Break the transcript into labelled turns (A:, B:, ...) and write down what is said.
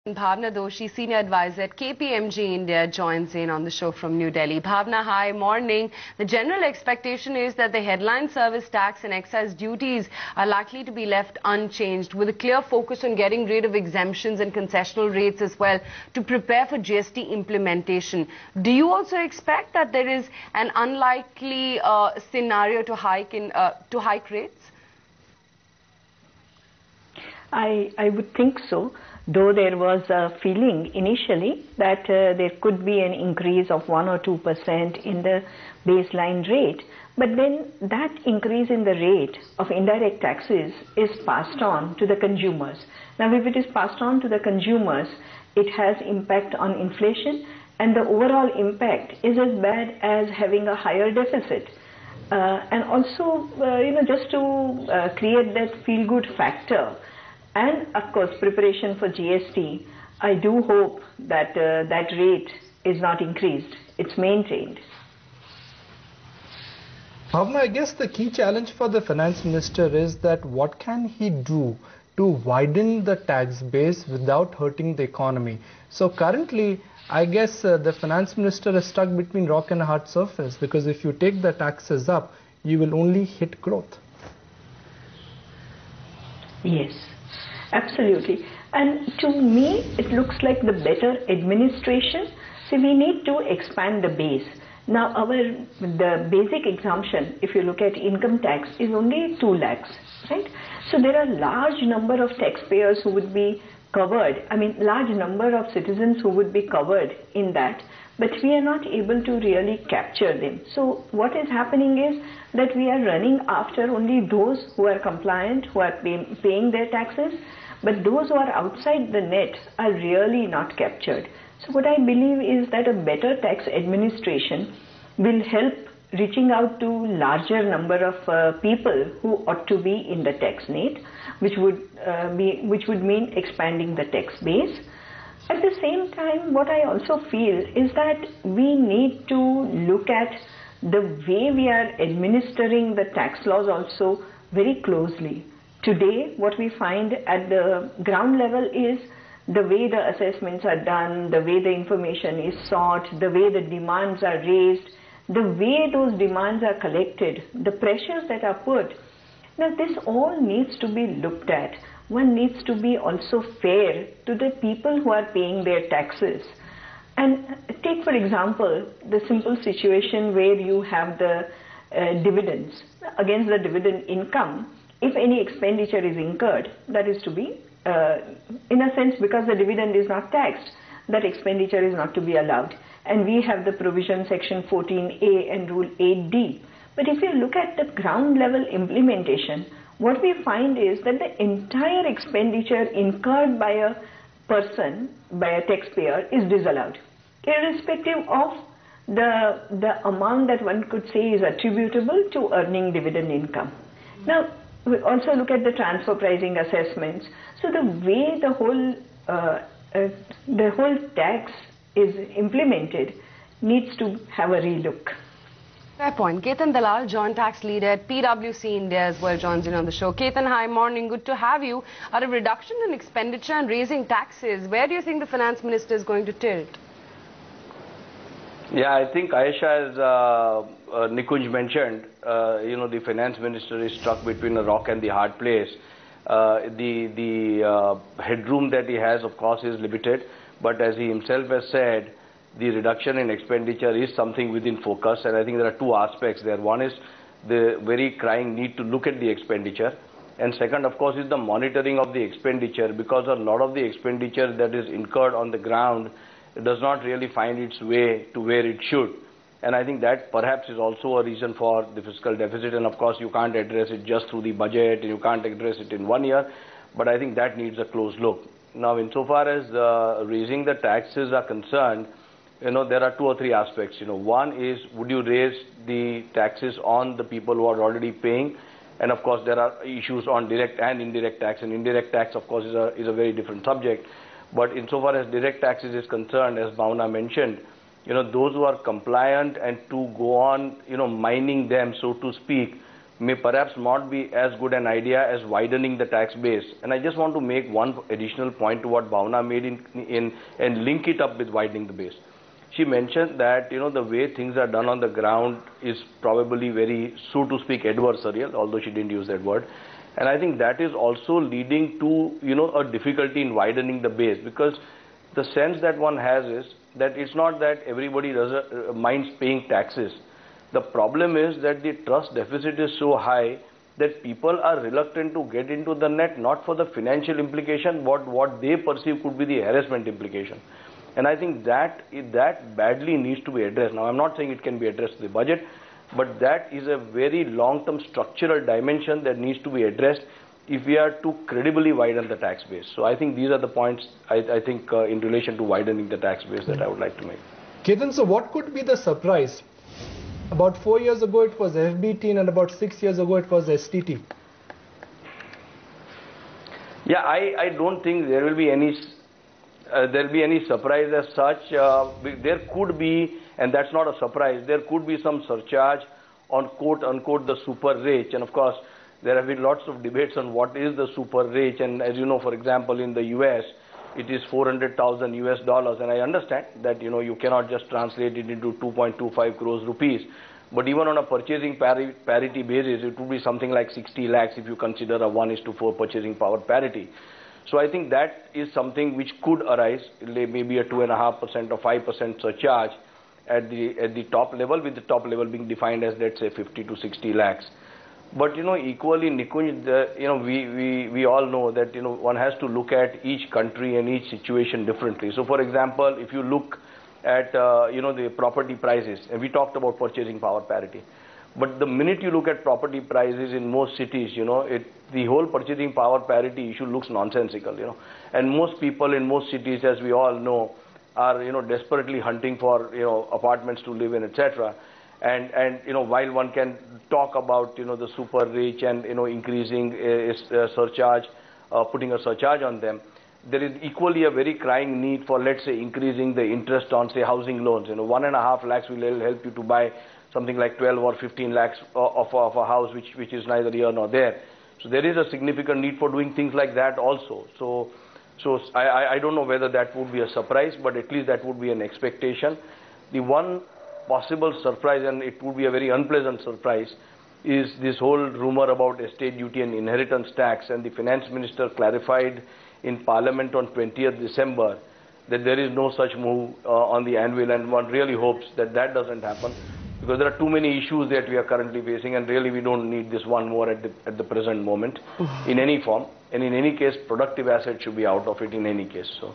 A: Bhavna Doshi, Senior Advisor at KPMG India, joins in on the show from New Delhi. Bhavna, hi, morning. The general expectation is that the headline service tax and excise duties are likely to be left unchanged, with a clear focus on getting rid of exemptions and concessional rates as well to prepare for GST implementation. Do you also expect that there is an unlikely scenario to hike rates?
B: I would think so, though there was a feeling initially that there could be an increase of 1 or 2% in the baseline rate. But then that increase in the rate of indirect taxes is passed on to the consumers. Now, if it is passed on to the consumers, it has impact on inflation, and the overall impact is as bad as having a higher deficit. And also, just to create that feel-good factor, and of course preparation for GST, I do hope that that rate is not increased, it's maintained.
C: Bhavna, I guess the key challenge for the finance minister is that what can he do to widen the tax base without hurting the economy. So currently, I guess the finance minister is stuck between rock and a hard surface, because if you take the taxes up, you will only hit growth.
B: Yes. Absolutely. And to me, it looks like the better administration. So we need to expand the base. Now, the basic exemption, if you look at income tax, is only 2 lakhs, right? So there are large number of taxpayers who would be covered. I mean, large number of citizens who would be covered in that. But we are not able to really capture them. So what is happening is that we are running after only those who are compliant, who are paying their taxes, but those who are outside the net are really not captured. So what I believe is that a better tax administration will help reaching out to larger number of people who ought to be in the tax net, which would mean expanding the tax base. At the same time, what I also feel is that we need to look at the way we are administering the tax laws also very closely. Today, what we find at the ground level is the way the assessments are done, the way the information is sought, the way the demands are raised, the way those demands are collected, the pressures that are put. Now, this all needs to be looked at. One needs to be also fair to the people who are paying their taxes. And take, for example, the simple situation where you have the dividends. Against the dividend income, if any expenditure is incurred, that is to be, in a sense, because the dividend is not taxed, that expenditure is not to be allowed. And we have the provision section 14A and rule 8D. But if you look at the ground level implementation, what we find is that the entire expenditure incurred by a person, by a taxpayer, is disallowed, irrespective of the amount that one could say is attributable to earning dividend income. Now, we also look at the transfer pricing assessments. So the way the whole tax is implemented needs to have a relook.
A: Fair point. Ketan Dalal, Joint Tax Leader at PwC India as well, joins in on the show. Ketan, hi, morning. Good to have you. Out of reduction in expenditure and raising taxes, where do you think the finance minister is going to tilt?
D: Yeah, I think Ayesha, as Nikunj mentioned, the finance minister is stuck between a rock and the hard place. The headroom that he has, of course, is limited. But as he himself has said, the reduction in expenditure is something within focus. And I think there are two aspects there. One is the very crying need to look at the expenditure. And second, of course, is the monitoring of the expenditure, because a lot of the expenditure that is incurred on the ground does not really find its way to where it should. And I think that perhaps is also a reason for the fiscal deficit. And of course, you can't address it just through the budget, and you can't address it in 1 year. But I think that needs a close look. Now, insofar as raising the taxes are concerned, there are 2 or 3 aspects. One is, would you raise the taxes on the people who are already paying? And of course, there are issues on direct and indirect tax. And indirect tax, of course, is a very different subject. But insofar as direct taxes is concerned, as Bhavna mentioned, those who are compliant and to go on, mining them, so to speak, may perhaps not be as good an idea as widening the tax base. And I just want to make one additional point to what Bhavna made and link it up with widening the base. She mentioned that, the way things are done on the ground is probably very, so to speak, adversarial, although she didn't use that word. And I think that is also leading to, a difficulty in widening the base, because the sense that one has is that it's not that everybody minds paying taxes. The problem is that the trust deficit is so high that people are reluctant to get into the net, not for the financial implication, but what they perceive could be the harassment implication. And I think that badly needs to be addressed. Now, I'm not saying it can be addressed in the budget, but that is a very long-term structural dimension that needs to be addressed if we are to credibly widen the tax base. So I think these are the points, I think, in relation to widening the tax base that I would like to make.
C: Ketan, so what could be the surprise? About 4 years ago it was FBT and about 6 years ago it was STT.
D: Yeah, I don't think there will be any surprise as such. There could be, and that's not a surprise, there could be some surcharge on quote unquote the super rich. And of course, there have been lots of debates on what is the super rich. And as you know, for example, in the US, it is $400,000 US. And I understand that, you cannot just translate it into 2.25 crores rupees. But even on a purchasing parity basis, it would be something like 60 lakhs if you consider a 1:4 purchasing power parity. So I think that is something which could arise, maybe a 2.5% or 5% surcharge at the top level, with the top level being defined as, let's say, 50 to 60 lakhs. But equally, Nikunj, we all know that one has to look at each country and each situation differently. So, for example, if you look at the property prices, and we talked about purchasing power parity. But the minute you look at property prices in most cities, the whole purchasing power parity issue looks nonsensical, And most people in most cities, as we all know, are, desperately hunting for, apartments to live in, etc. And while one can talk about, the super rich and, increasing surcharge, putting a surcharge on them, there is equally a very crying need for, let's say, increasing the interest on, say, housing loans. 1.5 lakhs will help you to buy something like 12 or 15 lakhs of a house, which is neither here nor there. So there is a significant need for doing things like that also. So I don't know whether that would be a surprise, but at least that would be an expectation. The one possible surprise, and it would be a very unpleasant surprise, is this whole rumor about estate duty and inheritance tax. And the finance minister clarified in Parliament on 20th December that there is no such move on the anvil, and one really hopes that that doesn't happen, because there are too many issues that we are currently facing, and really we don't need this one more at the present moment in any form. And in any case, productive assets should be out of it in any case. So.